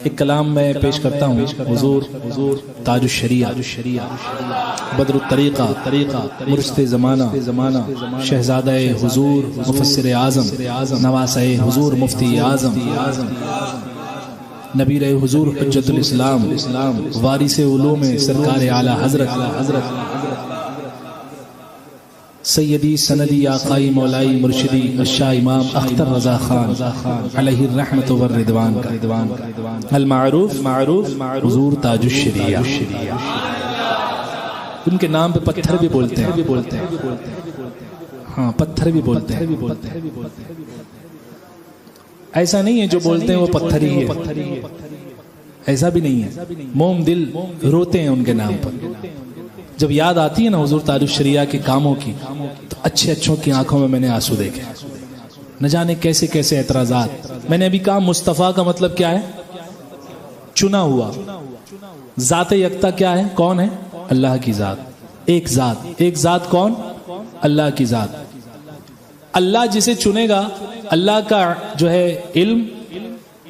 ایک کلام میں پیش کرتا ہوں حضور تاج الشریعہ بدر الطریقہ مرشد زمانہ شہزادہ حضور مفسر اعظم نواسہ حضور مفتی اعظم نبی حضور حجت الاسلام وارث علوم سرکار اعلی حضرت سیدی سندی آقائی مولائی مرشدی الشاہ امام اختر رضا خان علیہ الرحمت والرضوان المعروف حضور تاج الشریعہ. ان کے نام پہ پتھر بھی بولتے ہیں. ہاں پتھر بھی بولتے ہیں. ایسا نہیں ہے جو بولتے ہیں وہ پتھر ہی ہے, ایسا بھی نہیں ہے. موم دل روتے ہیں ان کے نام پر. جب یاد آتی ہے نا حضور تاج الشریعہ کے کاموں کی تو اچھوں کی آنکھوں میں نے آنسو دیکھے. نہ جانے کیسے کیسے اعتراضات. میں نے ابھی کہا مصطفیٰ کا مطلب کیا ہے؟ چنا ہوا. ذات یکتا کیا ہے؟ کون ہے؟ اللہ کی ذات. ایک ذات کون؟ اللہ کی ذات. اللہ جسے چنے گا, اللہ کا جو ہے علم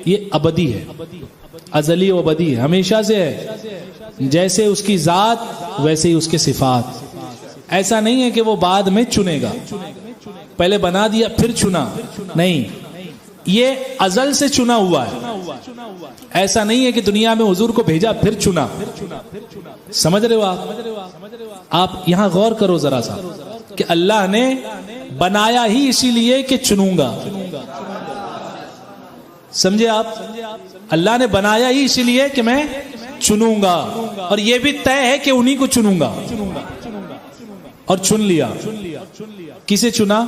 یہ ابدی ہے, ازلی و ابدی ہے, ہمیشہ سے ہے. جیسے اس کی ذات ویسے ہی اس کے صفات. ایسا نہیں ہے کہ وہ بعد میں چنے گا, پہلے بنا دیا پھر چنا, نہیں, یہ ازل سے چنا ہوا ہے. ایسا نہیں ہے کہ دنیا میں حضور کو بھیجا پھر چنا. سمجھ رہے ہو آپ یہاں غور کرو ذرا سا کہ اللہ نے بنایا ہی اسی لیے کہ چنوں گا. سمجھے آپ؟ اللہ نے بنایا ہی اسی لیے کہ میں چنوں گا, اور یہ بھی طے ہے کہ انہی کو چنوں گا, اور چن لیا. کسے چنا؟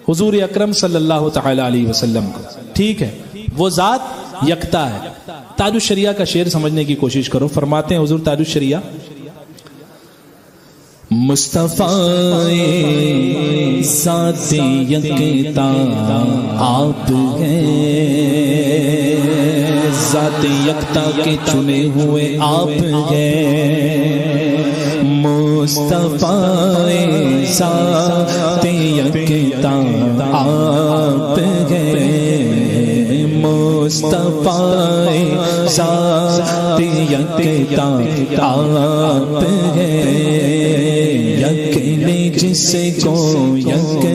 حضور اکرم صلی اللہ تعالی علیہ وسلم کو. ٹھیک ہے, وہ ذات یکتا ہے. تاج الشریعہ کا شعر سمجھنے کی کوشش کرو. فرماتے ہیں حضور تاج الشریعہ, مصطفیٰ ذات یکتا آپ ہیں, ذات یکتا کے چنے ہوئے آپ ہیں. مصطفیٰ ذات یکتا آپ ہیں, مصطفیٰ ذات یکتا آپ ہیں. یک نے جس کو یک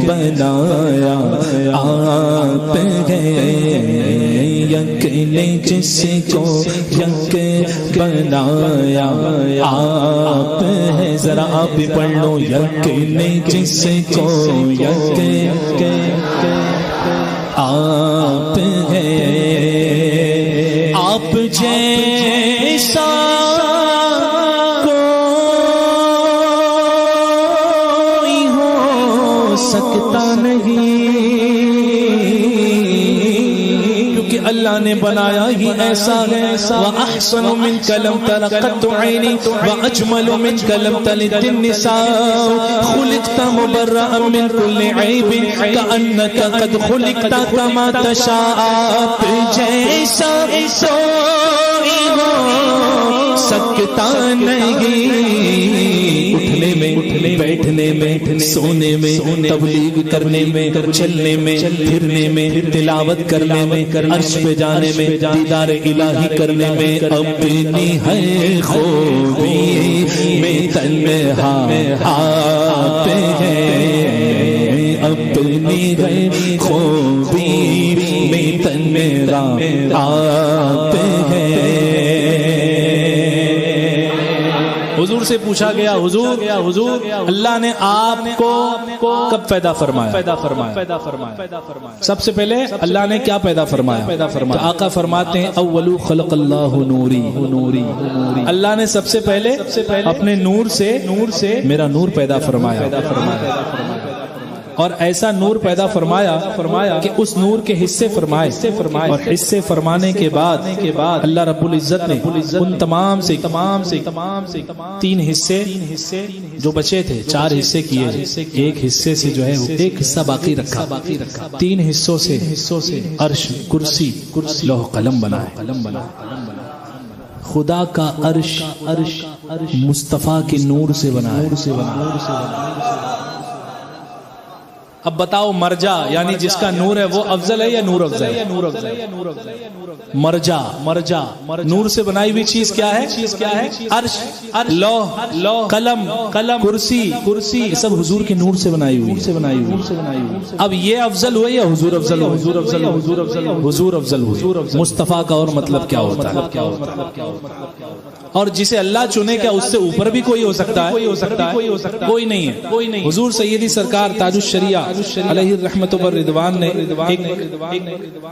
بنایا آپ ہیں, یک نے جس کو یک بنایا آپ ہیں. ذرا آپ بھی پڑھ لو, یک نے جس کو یک آپ ہیں. آپ جیسا کوئی ہو سکتا نہیں, کیونکہ اللہ نے بنایا ہی ایسا ہے. وَأَحْسَنُ مِنْكَ لَمْ تَرَ قَطُّ عَيْنِي وَأَجْمَلُ مِنْكَ لَمْ تَلِدِ النِّسَاءُ خُلِقْتَ مُبَرَّأً مِنْ كُلِّ عَيْبٍ كَأَنَّكَ قَدْ خُلِقْتَ كَمَا تَشَاءُ. آپ جیسا کوئی ہو سکتا نہیں, اٹھنے میں, بیٹھنے میں, سونے میں, تبلیغ کرنے میں, چلنے میں, پھرنے میں, تلاوت کرنے میں, عرش پہ جانے میں, دیدار الہی کرنے میں. اپنی ہے خوبی میں تنہا آپ ہیں, اپنی ہے خوبی میں تنہا آپ ہیں. حضور سے پوچھا گیا, حضور اللہ نے آپ کو کب پیدا فرمایا؟ سب سے پہلے اللہ نے کیا پیدا فرمایا؟ تو آقا فرماتے ہیں اولو خلق اللہ نوری. اللہ نے سب سے پہلے اپنے نور سے میرا نور پیدا فرمایا, اور ایسا نور پیدا فرمایا کہ اس نور کے حصے فرمائے, اور حصے فرمانے کے بعد اللہ رب العزت نے ان تمام سے 3 حصے جو بچے تھے 4 حصے کیے, ایک حصے سے جو ہے ایک حصہ باقی رکھا, 3 حصوں سے عرش, کرسی, لوح قلم بنائے. خدا کا عرش مصطفیٰ کے نور سے بنا ہے. اب بتاؤ مرجع یعنی جس کا نور ہے وہ افضل ہے یا نور افضل ہے؟ مرجع نور سے بنائی ہوئی چیز کیا ہے؟ عرش، لوح، قلم، کرسی، یہ سب حضور کے نور سے بنائی ہوئی۔ اب یہ افضل ہوئے یا حضور افضل ہو؟ حضور افضل ہوئے۔ مصطفیٰ کا اور مطلب کیا ہوتا ہے؟ اور جسے اللہ چنے کیا اس سے اوپر بھی کوئی ہو سکتا ہے؟ کوئی نہیں ہے۔ حضور سیدی سرکار تاج الشریعہ علیہ الرحمت والرضوان نے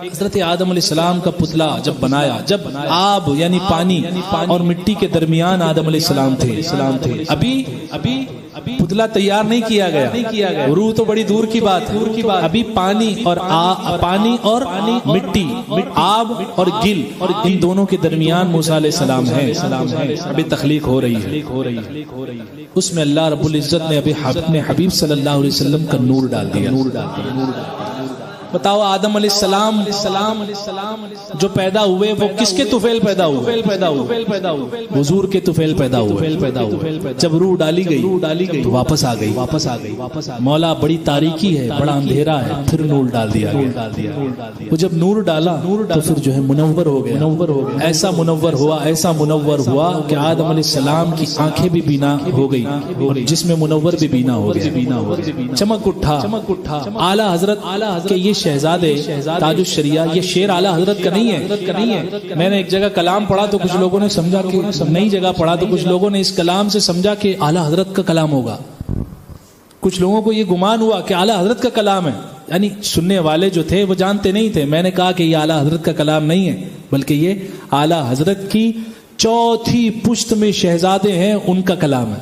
حضرت آدم علیہ السلام کا پتلا جب بنایا، جب آب یعنی پانی اور مٹی کے درمیان آدم علیہ السلام تھے، ابھی پتلا تیار نہیں کیا گیا، روح تو بڑی دور کی بات ہے، ابھی پانی اور مٹی، آب اور گل، اور ان دونوں کے درمیان موسیٰ علیہ السلام ہے، ابھی تخلیق ہو رہی ہے۔ اس میں اللہ رب العزت نے اپنے حبیب صلی اللہ علیہ وسلم کا نور ڈال دیا۔ بتاؤ آدم علیہ السلام جو پیدا ہوئے وہ کس کے طفیل پیدا ہوئے؟ حضور کے طفیل پیدا ہوئے۔ جب روح ڈالی گئی تو واپس آ گئی۔ مولا بڑی تاریکی ہے، بڑا اندھیرا ہے، پھر نور ڈال دیا گیا۔ وہ جب نور ڈالا تو پھر جو ہے منور ہو گیا، ایسا منور ہوا کہ آدم علیہ السلام کی آنکھیں بھی بینا ہو گئی اور جس میں منور بھی بینا ہو گیا، چمک اٹھا۔ اعلیٰ حضرت کے یہ شہزادے تاج الشریعہ، یہ شعر اعلیٰ حضرت کا نہیں ہے۔ میں نے ایک جگہ کلام پڑھا تو کچھ لوگوں نے سمجھا کہ نئی جگہ پڑھا تو کچھ لوگوں نے اس کلام سے سمجھا کہ اعلیٰ حضرت کا کلام ہوگا۔ کچھ لوگوں کو یہ گمان ہوا کہ اعلیٰ حضرت کا کلام ہے، یعنی سننے والے جو تھے وہ جانتے نہیں تھے۔ میں نے کہا کہ یہ اعلیٰ حضرت کا کلام نہیں ہے، بلکہ یہ اعلیٰ حضرت کی چوتھی پشت میں شہزادے ہیں، ان کا کلام ہے۔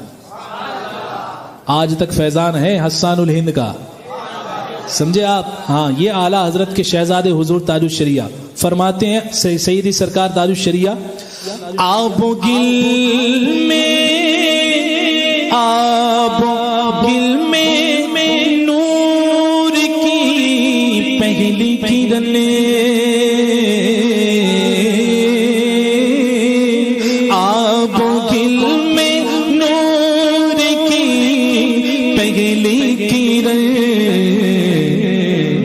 آج تک فیضان ہے حسان الہند کا، سمجھے آپ؟ ہاں، یہ اعلیٰ حضرت کے شہزادے حضور تاج الشریعہ فرماتے ہیں، سیدی سرکار تاج الشریعہ، آب و گل میں نور کی پہلی کرن، آب و گل میں نور کی پہلی کرن،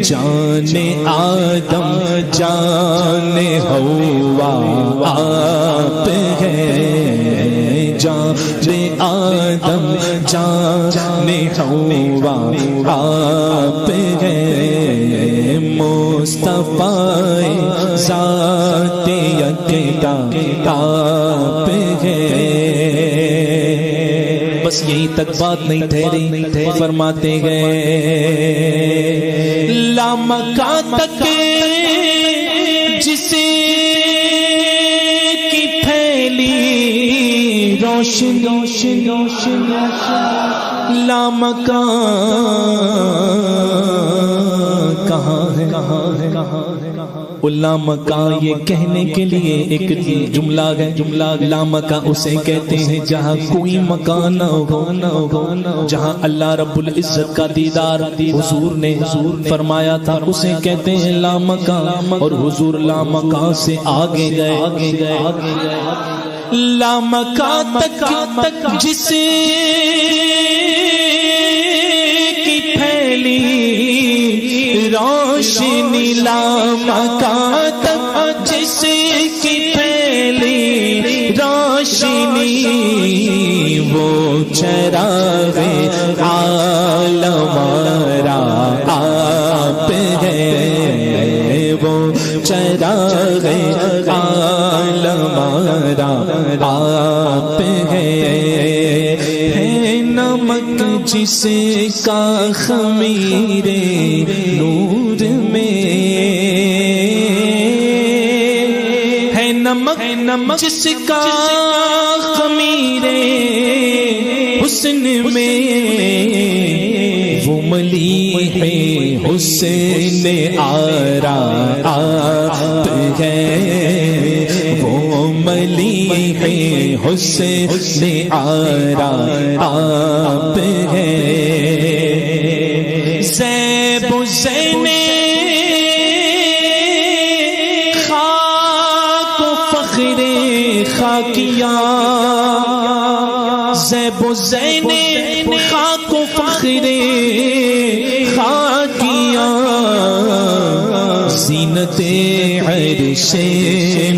جانے آدم جانے ہوا آپ ہیں، جانے آدم جانے ہوا آپ ہیں، مصطفیٰ ذات یکتا آپ ہیں۔ بس یہیں تک بات نہیں ٹھہری، فرماتے گئے لامکان تک جسے کی پھیلی روشنی، لامکان کہاں ہے؟ لامکان یہ کہنے کے لیے ایک جملہ ہے، لامکان اسے کہتے ہیں جہاں کوئی مکان نہ ہو، جہاں اللہ رب العزت کا دیدار حضور نے فرمایا تھا، اسے کہتے ہیں لامکان۔ اور حضور لامکان سے آگے گئے، لامکان تک جسے کی پھیلی روشنی، لامکان تک جسے کی پھیلی روشنی، وہ چراغ عالم را آپ ہے، وہ چراغ عالم را آپ ہے، نمک جس کا خمیر نور میں ہے، نمک جس کا خمیر حسن میں، وہ ملی ہے حسن آرا آپ ہے، وہ ملی ہے حسن آرا آپ ہے، زیب و زین خاک و فخر خاکیاں، زیب و زین خاک و فخر خاکیاں، عرش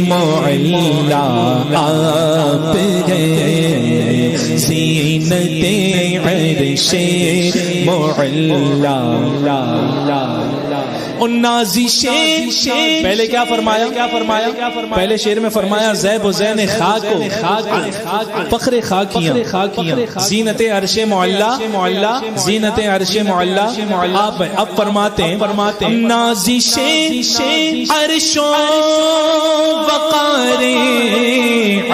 معلا آپ ہیں، زینت عرش معلا نازش پہلے کیا فرمایا پہلے شعر میں فرمایا زیب و زین خاک کو فخر خاکیاں زینت عرش معلا زینت عرش معلا آپ اب فرماتے ہیں نازش عرش و وقار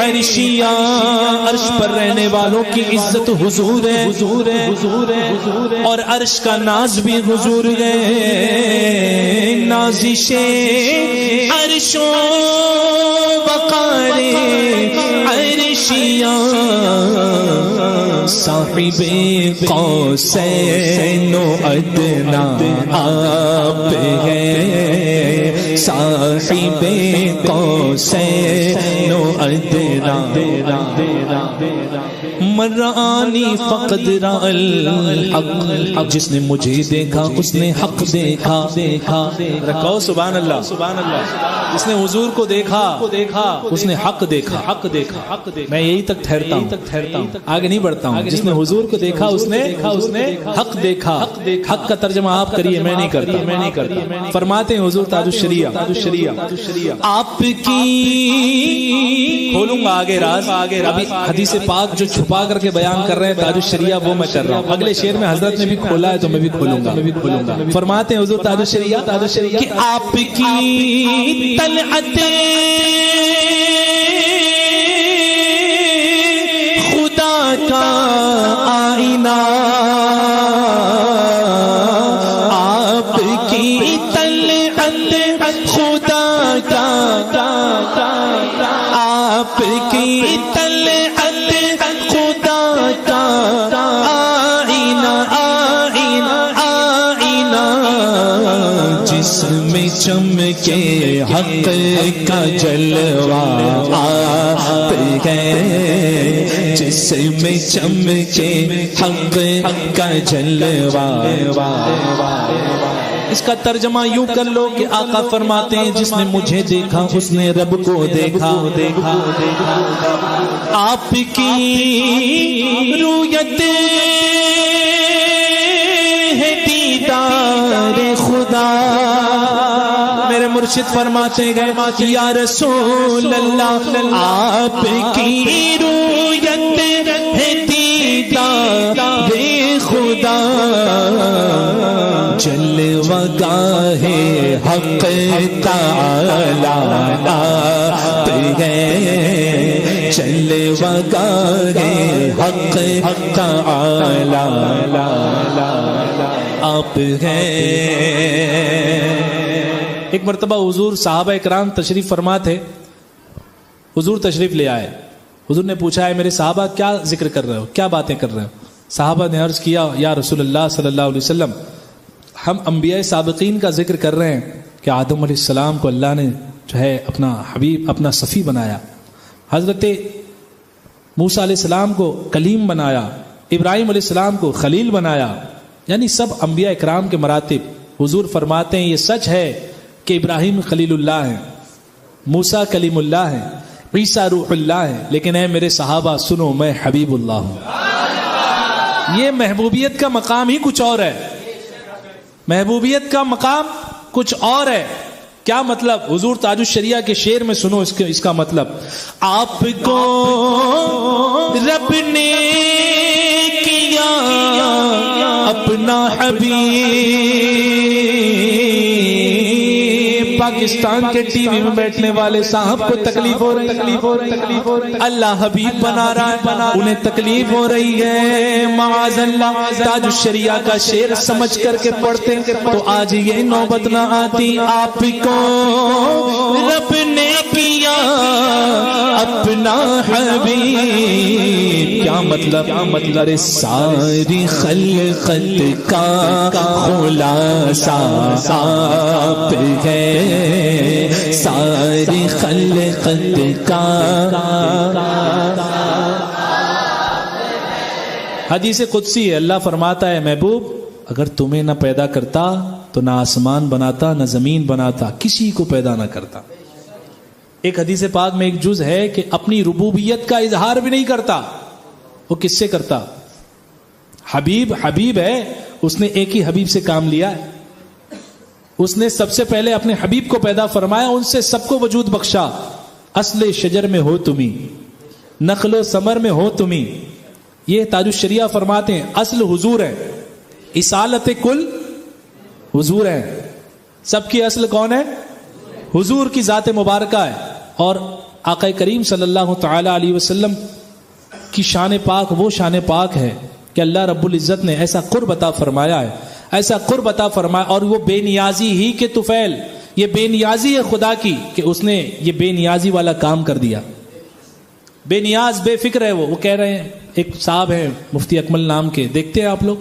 عرشیاں، عرش پر رہنے والوں کی عزت حضور ہے اور عرش کا ناز بھی حضور ہے۔ نازش عرش و وقار عرشیاں، صاحب قوسین و ادنا آپ ہیں، صاحب قوسین و ادنا مرانی فقد را الحق، جس نے مجھے دیکھا اس نے حق دیکھا رکھو سبحان اللہ، جس نے حضور کو دیکھا اس نے حق دیکھا۔ میں یہی تک ٹھہرتا ہوں، آگے نہیں بڑھتا ہوں۔ جس نے حضور کو دیکھا اس نے حق دیکھا۔ حق کا ترجمہ آپ کریے، میں نہیں کرتا۔ فرماتے ہیں حضور تاج الشریعہ آپ کی، کھولوں گا آگے راز، ابھی حدیث پاک جو چھپا کر کے بیان کر رہے ہیں تاج الشریعہ وہ میں کر رہا ہوں، اگلے شعر میں حضرت نے بھی کھولا ہے تو میں بھی کھولوں گا۔ فرماتے ہیں حضور تاج الشریعہ کہ آپ کی طلعت خدا کا آئینہ، آپ کی طلعت خدا کا، آپ کی طلعت خدا کا آئینہ، جس میں چمکے حق کا جلوہ آپ ہیں، جس میں چمکے حق کا جلوہ۔ اس کا ترجمہ یوں کر لو کہ آقا فرماتے ہیں جس نے مجھے دیکھا اس نے رب کو دیکھا۔ آپ کی رویت ہے دیدار خدا، میرے مرشد فرماتے گئے یا رسول اللہ آپ کی رویت ہے دیدار خدا، جلوہ گاہ حق تعالی آپ ہیں، جلوہ گاہ حق تعالی آپ ہیں۔ ایک مرتبہ حضور صحابہ اکرام تشریف فرما تھے، حضور تشریف لے آئے، حضور نے پوچھا ہے میرے صحابہ کیا ذکر کر رہے ہو، کیا باتیں کر رہے ہو؟ صحابہ نے عرض کیا یا رسول اللہ صلی اللہ علیہ وسلم ہم انبیاء سابقین کا ذکر کر رہے ہیں کہ آدم علیہ السلام کو اللہ نے جو ہے اپنا حبیب اپنا صفی بنایا، حضرت موسیٰ علیہ السلام کو کلیم بنایا، ابراہیم علیہ السلام کو خلیل بنایا، یعنی سب انبیاء اکرام کے مراتب۔ حضور فرماتے ہیں یہ سچ ہے کہ ابراہیم خلیل اللہ ہیں، موسیٰ کلیم اللہ ہیں، عیسیٰ روح اللہ ہیں، لیکن اے میرے صحابہ سنو میں حبیب اللہ ہوں۔ یہ محبوبیت کا مقام ہی کچھ اور ہے، محبوبیت کا مقام کچھ اور ہے۔ کیا مطلب؟ حضور تاج الشریعہ کے شعر میں سنو اس کا مطلب، آپ کو رب نے کیا اپنا حبیب۔ پاکستان کے ٹی وی میں بیٹھنے والے صاحب کو تکلیف ہو رہی، اللہ حبیب بنا رہا ہے، انہیں تکلیف ہو رہی ہے، معاذ اللہ۔ تاج الشریعہ کا شعر سمجھ کر کے پڑھتے تو آج یہ نوبت نہ آتی۔ آپ کو رب نے کیا اپنا حبیب، کیا مطلب؟ ساری خلقت کا خلاصہ آپ ہے، ساری خلقت کا۔ حدیث قدسی ہے، اللہ فرماتا ہے محبوب اگر تمہیں نہ پیدا کرتا تو نہ آسمان بناتا نہ زمین بناتا، کسی کو پیدا نہ کرتا۔ ایک حدیث پاک میں ایک جز ہے کہ اپنی ربوبیت کا اظہار بھی نہیں کرتا. وہ کس سے کرتا؟ حبیب ہے، اس نے ایک ہی حبیب سے کام لیا ہے. اس نے سب سے پہلے اپنے حبیب کو پیدا فرمایا، ان سے سب کو وجود بخشا. اصل شجر میں ہو تمہیں، نخل و ثمر میں ہو تمہیں. یہ تاج الشریعہ فرماتے ہیں اصل حضور ہے، اصالت کل حضور ہے. سب کی اصل کون ہے؟ حضور کی ذات مبارکہ ہے. اور آقا کریم صلی اللہ تعالی علیہ وسلم کی شان پاک وہ شان پاک ہے کہ اللہ رب العزت نے ایسا قرب عطا فرمایا ہے، ایسا قرب عطا فرمایا. اور وہ بے نیازی ہی کے طفیل، یہ بے نیازی ہے خدا کی کہ اس نے یہ بے نیازی والا کام کر دیا. بے نیاز بے فکر ہے. وہ کہہ رہے ہیں، ایک صاحب ہیں مفتی اکمل نام کے، دیکھتے ہیں آپ لوگ.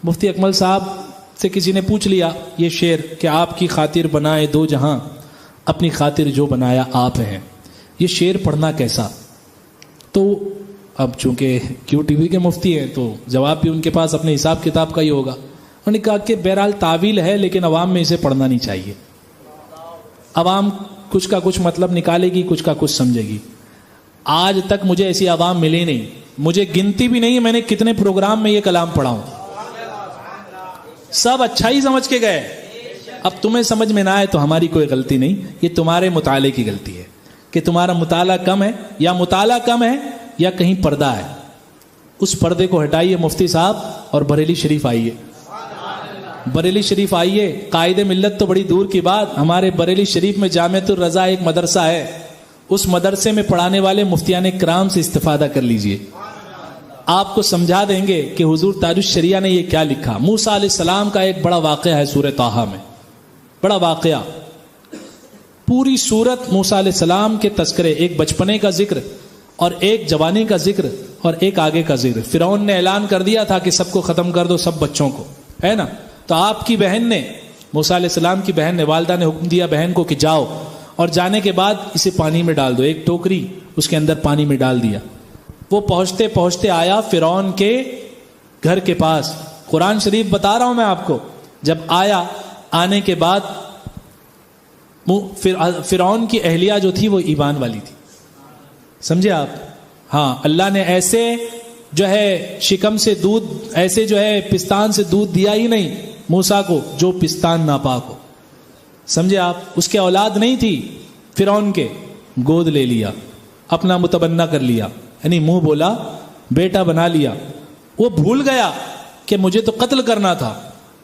مفتی اکمل صاحب سے کسی نے پوچھ لیا یہ شعر کہ آپ کی خاطر بنائے دو جہاں، اپنی خاطر جو بنایا آپ ہیں. یہ شعر پڑھنا کیسا؟ تو اب چونکہ کیو ٹی وی کے مفتی ہیں تو جواب بھی ان کے پاس اپنے حساب کتاب کا ہی ہوگا. انہوں نے کہا کہ بہرحال تعویل ہے لیکن عوام میں اسے پڑھنا نہیں چاہیے. عوام کچھ کا کچھ مطلب نکالے گی، کچھ کا کچھ سمجھے گی. آج تک مجھے ایسی عوام ملی نہیں، مجھے گنتی بھی نہیں میں نے کتنے پروگرام میں یہ کلام پڑھا ہوں. سب اچھا ہی سمجھ کے گئے. اب تمہیں سمجھ میں نہ آئے تو ہماری کوئی غلطی نہیں، یہ تمہارے مطالعے کی غلطی ہے کہ تمہارا مطالعہ کم ہے، یا مطالعہ کم ہے یا کہیں پردہ ہے. اس پردے کو ہٹائیے مفتی صاحب اور بریلی شریف آئیے. بریلی شریف آئیے. قائد ملت تو بڑی دور کی بات، ہمارے بریلی شریف میں جامعۃ الرضا ایک مدرسہ ہے. اس مدرسے میں پڑھانے والے مفتیان کرام سے استفادہ کر لیجئے. آپ کو سمجھا دیں گے کہ حضور تاج الشریعہ نے یہ کیا لکھا. موسیٰ علیہ السلام کا ایک بڑا واقعہ ہے سورہ طٰہٰ میں، بڑا واقعہ. پوری سورت موسیٰ علیہ السلام کے تذکرے، ایک بچپنے کا ذکر اور ایک جوانی کا ذکر اور ایک آگے کا ذکر. فرعون نے اعلان کر دیا تھا کہ سب کو ختم کر دو، سب بچوں کو، ہے نا. تو آپ کی بہن نے، موسیٰ علیہ السلام کی بہن نے، والدہ نے حکم دیا بہن کو کہ جاؤ، اور جانے کے بعد اسے پانی میں ڈال دو. ایک ٹوکری اس کے اندر پانی میں ڈال دیا. وہ پہنچتے پہنچتے آیا فرعون کے گھر کے پاس. قرآن شریف بتا رہا ہوں میں آپ کو. جب آیا، آنے کے بعد فرعون کی اہلیہ جو تھی وہ ایمان والی تھی. سمجھے آپ؟ ہاں، اللہ نے ایسے جو ہے شکم سے دودھ، ایسے جو ہے پستان سے دودھ دیا ہی نہیں موسیٰ کو جو پستان ناپاک ہو. سمجھے آپ؟ اس کے اولاد نہیں تھی فرعون کے، گود لے لیا، اپنا متبنہ کر لیا، یعنی منہ بولا بیٹا بنا لیا. وہ بھول گیا کہ مجھے تو قتل کرنا تھا.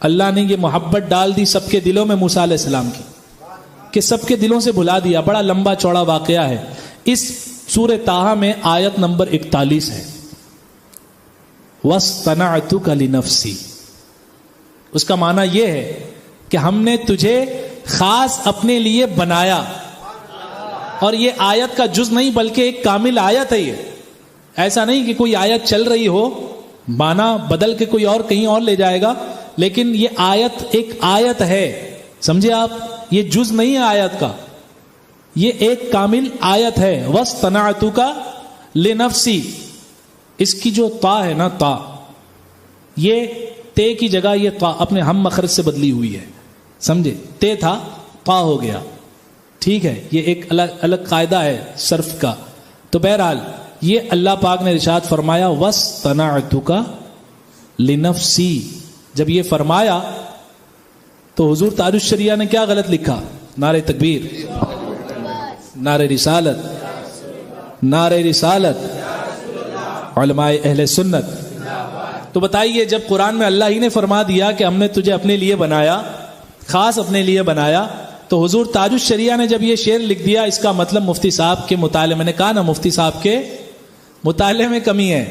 اللہ نے یہ محبت ڈال دی سب کے دلوں میں موسیٰ علیہ السلام کی کہ سب کے دلوں سے بھلا دیا. بڑا لمبا چوڑا واقعہ ہے. اس سورہ طٰہٰ میں آیت نمبر 41 ہے، وَاصْطَنَعْتُكَ لِنَفْسِي. اس کا معنی یہ ہے کہ ہم نے تجھے خاص اپنے لیے بنایا. اور یہ آیت کا جز نہیں بلکہ ایک کامل آیت ہے. یہ ایسا نہیں کہ کوئی آیت چل رہی ہو، معنی بدل کے کوئی اور کہیں اور لے جائے گا، لیکن یہ آیت ایک آیت ہے. سمجھے آپ؟ یہ جز نہیں ہے آیت کا، یہ ایک کامل آیت ہے. وَاصْطَنَعْتُكَ لِنَفْسِي. اس کی جو تا ہے نا، تا، یہ تے کی جگہ یہ تا اپنے ہم مخرج سے بدلی ہوئی ہے. سمجھے؟ تے تھا، تا ہو گیا. ٹھیک ہے، یہ ایک الگ قاعدہ ہے صرف کا. تو بہرحال یہ اللہ پاک نے ارشاد فرمایا وَاصْطَنَعْتُكَ لِنَفْسِي. جب یہ فرمایا تو حضور تاج الشریعہ نے کیا غلط لکھا؟ نعرہ تکبیر، نعرہ رسالت، نعرہ رسالت، علماء اہل سنت. تو بتائیے جب قرآن میں اللہ ہی نے فرما دیا کہ ہم نے تجھے اپنے لیے بنایا، خاص اپنے لیے بنایا، تو حضور تاج الشریعہ نے جب یہ شعر لکھ دیا، اس کا مطلب مفتی صاحب کے مطالعے، میں نے کہا نا مفتی صاحب کے مطالعے میں کمی ہے.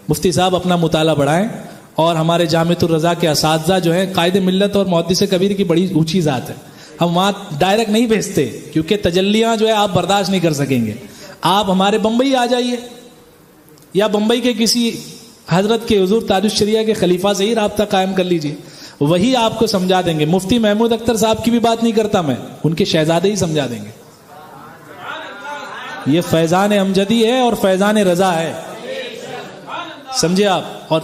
مفتی صاحب اپنا مطالعہ بڑھائیں. اور ہمارے جامعۃ الرضا کے اساتذہ جو ہیں قائد ملت اور محدث کبیر کی بڑی اونچی ذات ہے. ہم وہاں ڈائریکٹ نہیں بھیجتے کیونکہ تجلیاں جو ہے آپ برداشت نہیں کر سکیں گے. آپ ہمارے بمبئی آ جائیے، یا بمبئی کے کسی حضرت کے حضور تاج الشریعہ کے خلیفہ سے ہی رابطہ قائم کر لیجیے، وہی آپ کو سمجھا دیں گے. مفتی محمود اختر صاحب کی بھی بات نہیں کرتا میں، ان کے شہزادے ہی سمجھا دیں گے. یہ فیضان امجدی ہے اور فیضان رضا ہے. سمجھے آپ؟ اور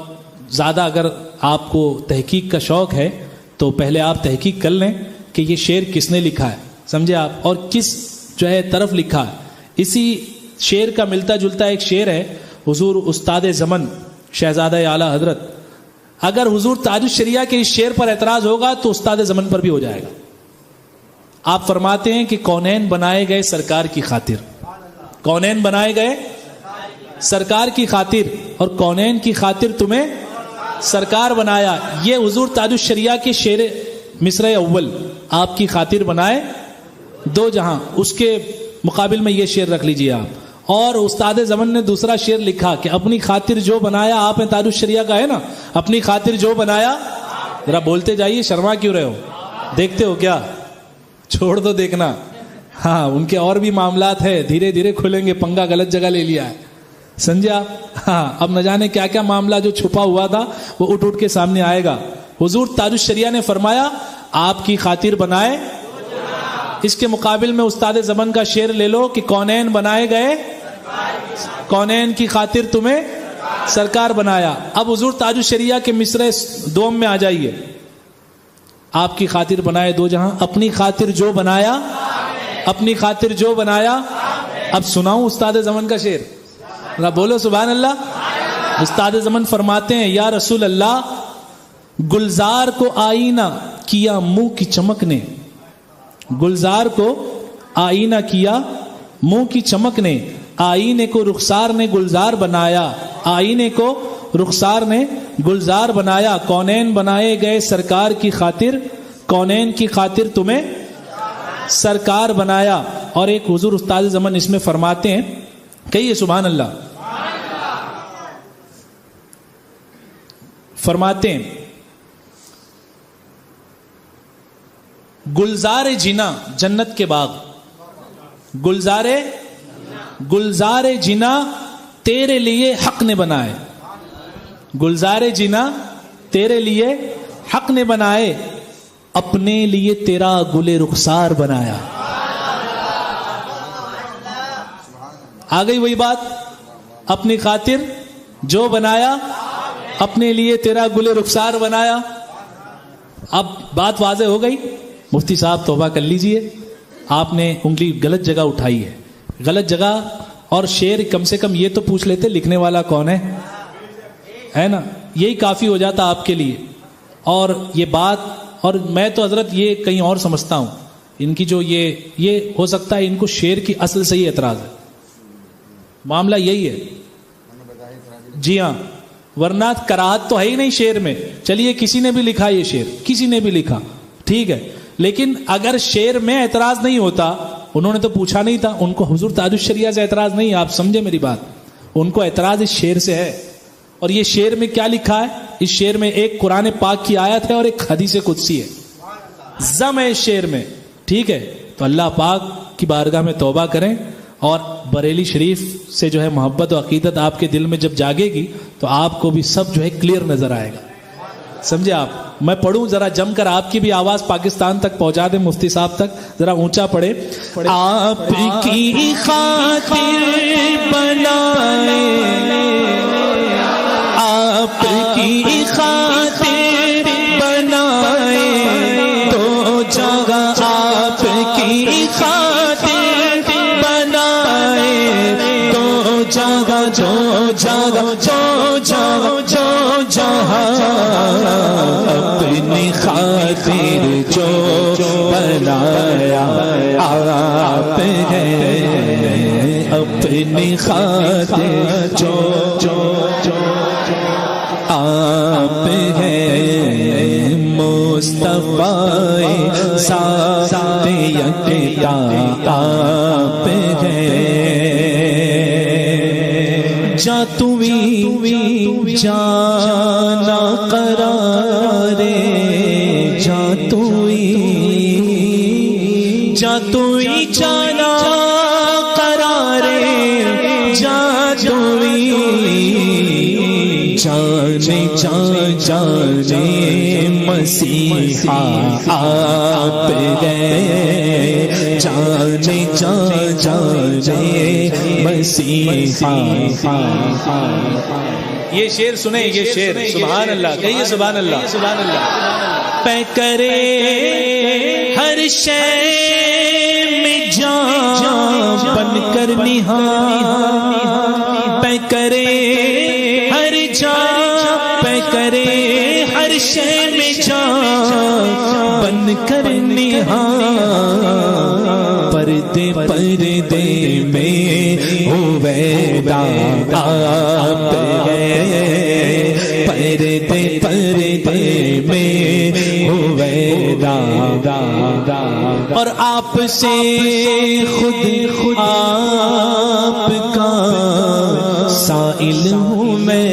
زیادہ اگر آپ کو تحقیق کا شوق ہے تو پہلے آپ تحقیق کر لیں کہ یہ شعر کس نے لکھا ہے. سمجھے آپ؟ اور کس جو ہے طرف لکھا. اسی شعر کا ملتا جلتا ایک شعر ہے حضور استاد زمن شہزادہ اعلیٰ حضرت. اگر حضور تاج الشریعہ کے اس شعر پر اعتراض ہوگا تو استاد زمن پر بھی ہو جائے گا. آپ فرماتے ہیں کہ کونین بنائے گئے سرکار کی خاطر, کونین بنائے گئے سرکار کی خاطر, اور کونین کی خاطر تمہیں سرکار بنایا. یہ حضور تاج الشریعہ کے شعر مصرع اول, آپ کی خاطر بنائے دو جہاں. اس کے مقابل میں یہ شعر رکھ لیجئے آپ. اور استاد زمن نے دوسرا شعر لکھا کہ اپنی خاطر جو بنایا, آپ نے تاج الشریعہ کا ہے نا, اپنی خاطر جو بنایا. ذرا بولتے جائیے, شرما کیوں رہے ہو, دیکھتے ہو کیا؟ چھوڑ دو دیکھنا. ہاں ان کے اور بھی معاملات ہے, دھیرے دھیرے کھلیں گے. پنگا غلط جگہ لے لیا ہے, سمجھا؟ ہاں اب نہ جانے کیا کیا معاملہ جو چھپا ہوا تھا وہ اٹھ اٹھ کے سامنے آئے گا. حضور تاج الشریعہ نے فرمایا آپ کی خاطر بنائے. اس کے مقابل میں استاد زمن کا شعر لے لو کہ کونین بنائے گئے, کونین کی خاطر تمہیں سرکار بنایا. اب حضور تاج الشریعہ کے مصرع دوم میں آ جائیے. آپ کی خاطر بنائے دو جہاں, اپنی خاطر جو بنایا, اپنی خاطر جو بنایا. اب سناؤں استاد زمن کا شعر, ذرا بولو سبحان اللہ. استاد زمن فرماتے ہیں یا رسول اللہ, گلزار کو آئینہ کیا منہ کی چمک نے, گلزار کو آئینہ کیا منہ کی چمک نے, آئینے کو رخسار نے گلزار بنایا, آئینے کو رخسار نے گلزار بنایا. کونین بنائے گئے سرکار کی خاطر, کونین کی خاطر تمہیں سرکار بنایا. اور ایک حضور استاد زمن اس میں فرماتے ہیں, کہیے سبحان اللہ, فرماتے ہیں گلزار جنا جنت کے باغ, گلزار جنا تیرے لیے حق نے بنائے, گلزار جنا تیرے لیے حق نے بنائے, اپنے لیے تیرا گل رخسار بنایا. آ گئی وہی بات, اپنی خاطر جو بنایا, اپنے لیے تیرا گل رخسار بنایا. اب بات واضح ہو گئی. مفتی صاحب توبہ کر لیجئے, آپ نے انگلی غلط جگہ اٹھائی ہے, غلط جگہ. اور شعر کم سے کم یہ تو پوچھ لیتے لکھنے والا کون ہے نا, یہی کافی ہو جاتا آپ کے لیے. اور یہ بات, اور میں تو حضرت یہ کہیں اور سمجھتا ہوں, ان کی جو یہ ہو سکتا ہے ان کو شعر کی اصل سے ہی اعتراض ہے, معاملہ یہی ہے. جی ہاں, ورنہ کراہت تو ہے ہی نہیں شعر میں. چلیے کسی نے بھی لکھا یہ شعر, کسی نے بھی لکھا, ٹھیک ہے, لیکن اگر شعر میں اعتراض نہیں ہوتا, انہوں نے تو پوچھا نہیں تھا, ان کو حضور تاج الشریعہ سے اعتراض نہیں. آپ سمجھے میری بات, ان کو اعتراض اس شعر سے ہے. اور یہ شعر میں کیا لکھا ہے؟ اس شعر میں ایک قرآن پاک کی آیت ہے اور ایک حدیث قدسی ہے, ضم ہے اس شعر میں, ٹھیک ہے. تو اللہ پاک کی بارگاہ میں توبہ کریں, اور بریلی شریف سے جو ہے محبت و عقیدت آپ کے دل میں جب جاگے گی تو آپ کو بھی سب جو ہے کلیئر نظر آئے گا, سمجھے آپ. میں پڑھوں ذرا جم کر, آپ کی بھی آواز پاکستان تک پہنچا دیں, مفتی صاحب تک ذرا اونچا پڑھے. آپ کی خاطر بنائے, آپ کی خاطر بنائے تو جگہ, آپ کی خاطر بنائے تو جگہ, جو جگہ جو جگہ جو جہاں, اپنی خاطر جو بنایا آپ ہے, اپنی خاطر جو آپ ہے, مصطفیٰ ذات یکتا آپ ہے. جا توی جانا قرارے, جا توی جانا قرارے, جا توی جانے مسیحا آپ گئے, جانے مسیحا. یہ شعر سنیں, یہ شعر, سبحان اللہ, کہیے سبحان اللہ, سبحان اللہ. پہ کرے ہر شے میں جان بن کر نہاں، پہ کرے ہر جان، پہ کرے ہر شے میں جان بن کر نہاں، پردے پردے میں ہویدا آپ ہے، پردے پردے میں ہویدا، اور آپ سے خود آپ کا سائل ہوں میں،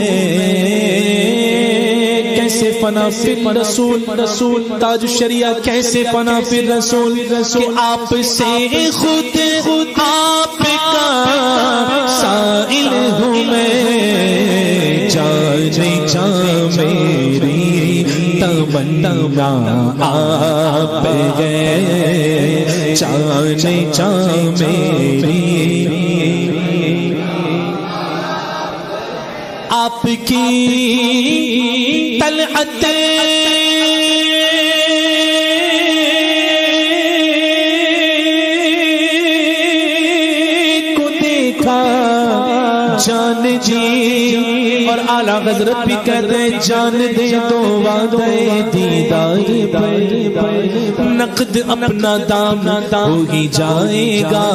کیسے فنا فی رسول، رسول تاج الشریعہ کیسے فنا فی رسول، کہ آپ سے خود آپ کا سائل ہوں میں، جانے جا میری تمنا آپ ہے، جانے جا میری آپ کی طلعت کو دیکھا جان جی، اور اعلیٰ حضرت بھی کہتے ہیں جان دے تو وعدے دیدار پر نقد اپنا دام ہو ہی جائے گا،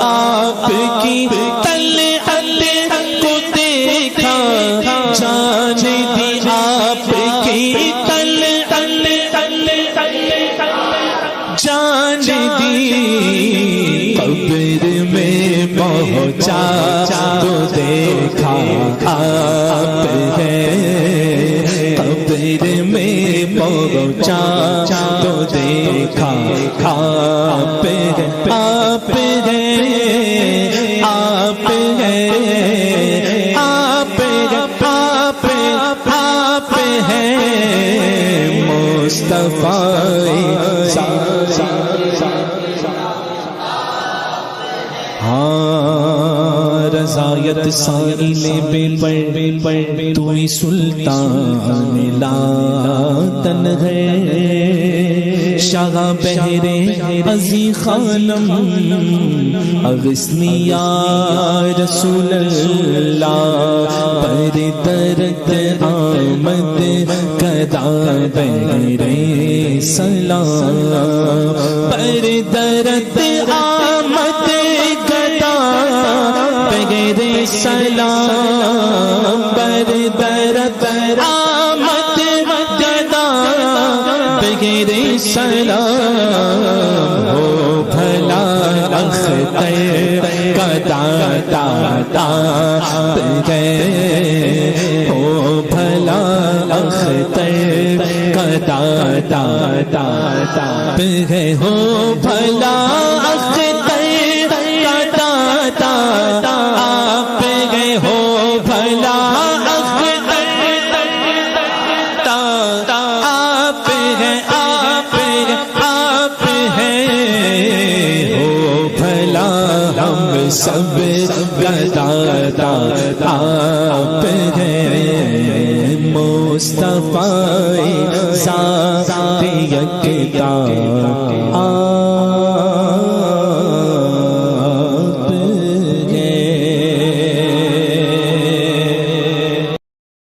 آپ کی جان دی آپ کی جان دی، قبر میں پہنچا تو دیکھا آپ ہے، قبر میں پہنچا تو دیکھا آپ ہے، آپ ہے، آپ ہے، مصطفیٰ ہاں، رضایت سائل بے پر تو ہی سلطان لاطن ہے، شاہ بہرے عزی خانم اغثنی یا رسول اللہ، پر درد آمد کدا بہرے سلام، پر درد آمد کدا بہرے سلام، پر درد آمد کدا بہرے سلام، ہو بھلا اختر کا داتا ہو بھلا اختر کا داتا ہو بھلا اختر کا داتا، آپ گئے ہو بھلا اختر آپ ہے، آپ ہے، ہو بھلا ہم سب گداتا آپ ہے، مصطفیٰ ذات یکتا